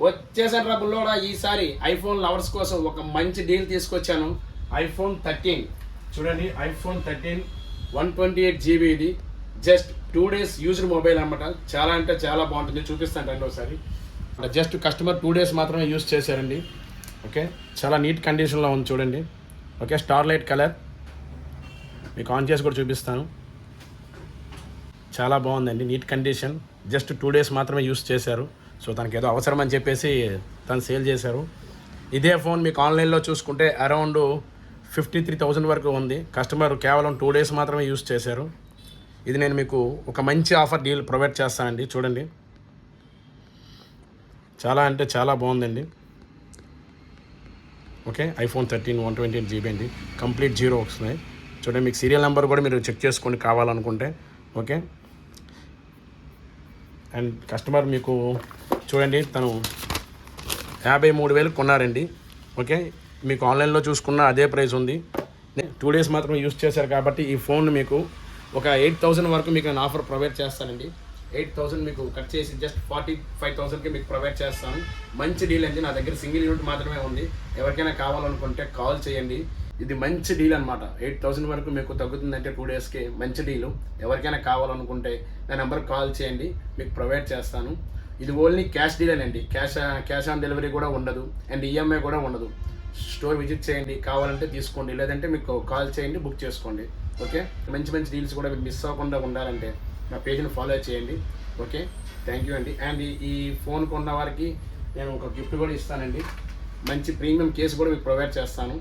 వచ్చేసాను రా బుల్లోడా. ఈసారి ఐఫోన్ లవర్స్ కోసం ఒక మంచి డీల్ తీసుకొచ్చాను. ఐఫోన్ 13 చూడండి. ఐఫోన్ 13 128GB ఇది. జస్ట్ 2 days యూజ్డ్ మొబైల్ అనమాట. చాలా అంటే చాలా బాగుంటుంది. చూపిస్తాను రండి ఒకసారి. జస్ట్ కస్టమర్ 2 days మాత్రమే యూజ్ చేశారండి. ఓకే, చాలా నీట్ కండిషన్లో ఉంది చూడండి. ఓకే, స్టార్లైట్ కలర్ మీకు ఆన్ చేసి కూడా చూపిస్తాను. చాలా బాగుందండి, నీట్ కండిషన్. జస్ట్ 2 days మాత్రమే యూజ్ చేశారు. సో తనకి ఏదో అవసరం అని చెప్పేసి తను సేల్ చేశారు. ఇదే ఫోన్ మీకు ఆన్లైన్లో చూసుకుంటే అరౌండ్ 53,000 వరకు ఉంది. కస్టమర్ కేవలం 2 days మాత్రమే యూజ్ చేశారు. ఇది నేను మీకు ఒక మంచి ఆఫర్ డీల్ ప్రొవైడ్ చేస్తానండి. చూడండి, చాలా అంటే చాలా బాగుందండి. ఓకే, ఐఫోన్ 13 128GB అండి. కంప్లీట్ జీరో వస్తున్నాయి చూడండి. మీకు సీరియల్ నెంబర్ కూడా మీరు చెక్ చేసుకోండి కావాలనుకుంటే. ఓకే, అండ్ కస్టమర్ మీకు చూడండి తను 53,000 కొన్నారండి. ఓకే, మీకు ఆన్లైన్లో చూసుకున్న అదే ప్రైస్ ఉంది. 2 days మాత్రం యూజ్ చేశారు కాబట్టి ఈ ఫోన్ మీకు ఒక 8,000 వరకు మీకు నేను ఆఫర్ ప్రొవైడ్ చేస్తానండి. 8,000 మీకు కట్ చేసి జస్ట్ 45,000కి మీకు ప్రొవైడ్ చేస్తాను. మంచి డీల్ అండి. నా దగ్గర సింగిల్ యూనిట్ మాత్రమే ఉంది. ఎవరికైనా కావాలనుకుంటే కాల్ చేయండి. ఇది మంచి డీల్ అనమాట. 8,000 వరకు మీకు తగ్గుతుందంటే 2 daysకి మంచి డీలు. ఎవరికైనా కావాలనుకుంటే నా నెంబర్కి కాల్ చేయండి, మీకు ప్రొవైడ్ చేస్తాను. ఇది ఓన్లీ క్యాష్ డీలేనండి. క్యాష్ ఆన్ డెలివరీ కూడా ఉండదు అండ్ ఈఎంఐ కూడా ఉండదు. స్టోర్ విజిట్ చేయండి, కావాలంటే తీసుకోండి, లేదంటే మీకు కాల్ చేయండి, బుక్ చేసుకోండి. ఓకే, మంచి మంచి డీల్స్ కూడా మీరు మిస్ అవ్వకుండా ఉండాలంటే నా పేజ్ని ఫాలో చేయండి. ఓకే, థ్యాంక్ యూ అండి. అండ్ ఈ ఫోన్ కొన్న వారికి నేను ఒక గిఫ్ట్ కూడా ఇస్తానండి. మంచి ప్రీమియం కేసు కూడా మీకు ప్రొవైడ్ చేస్తాను.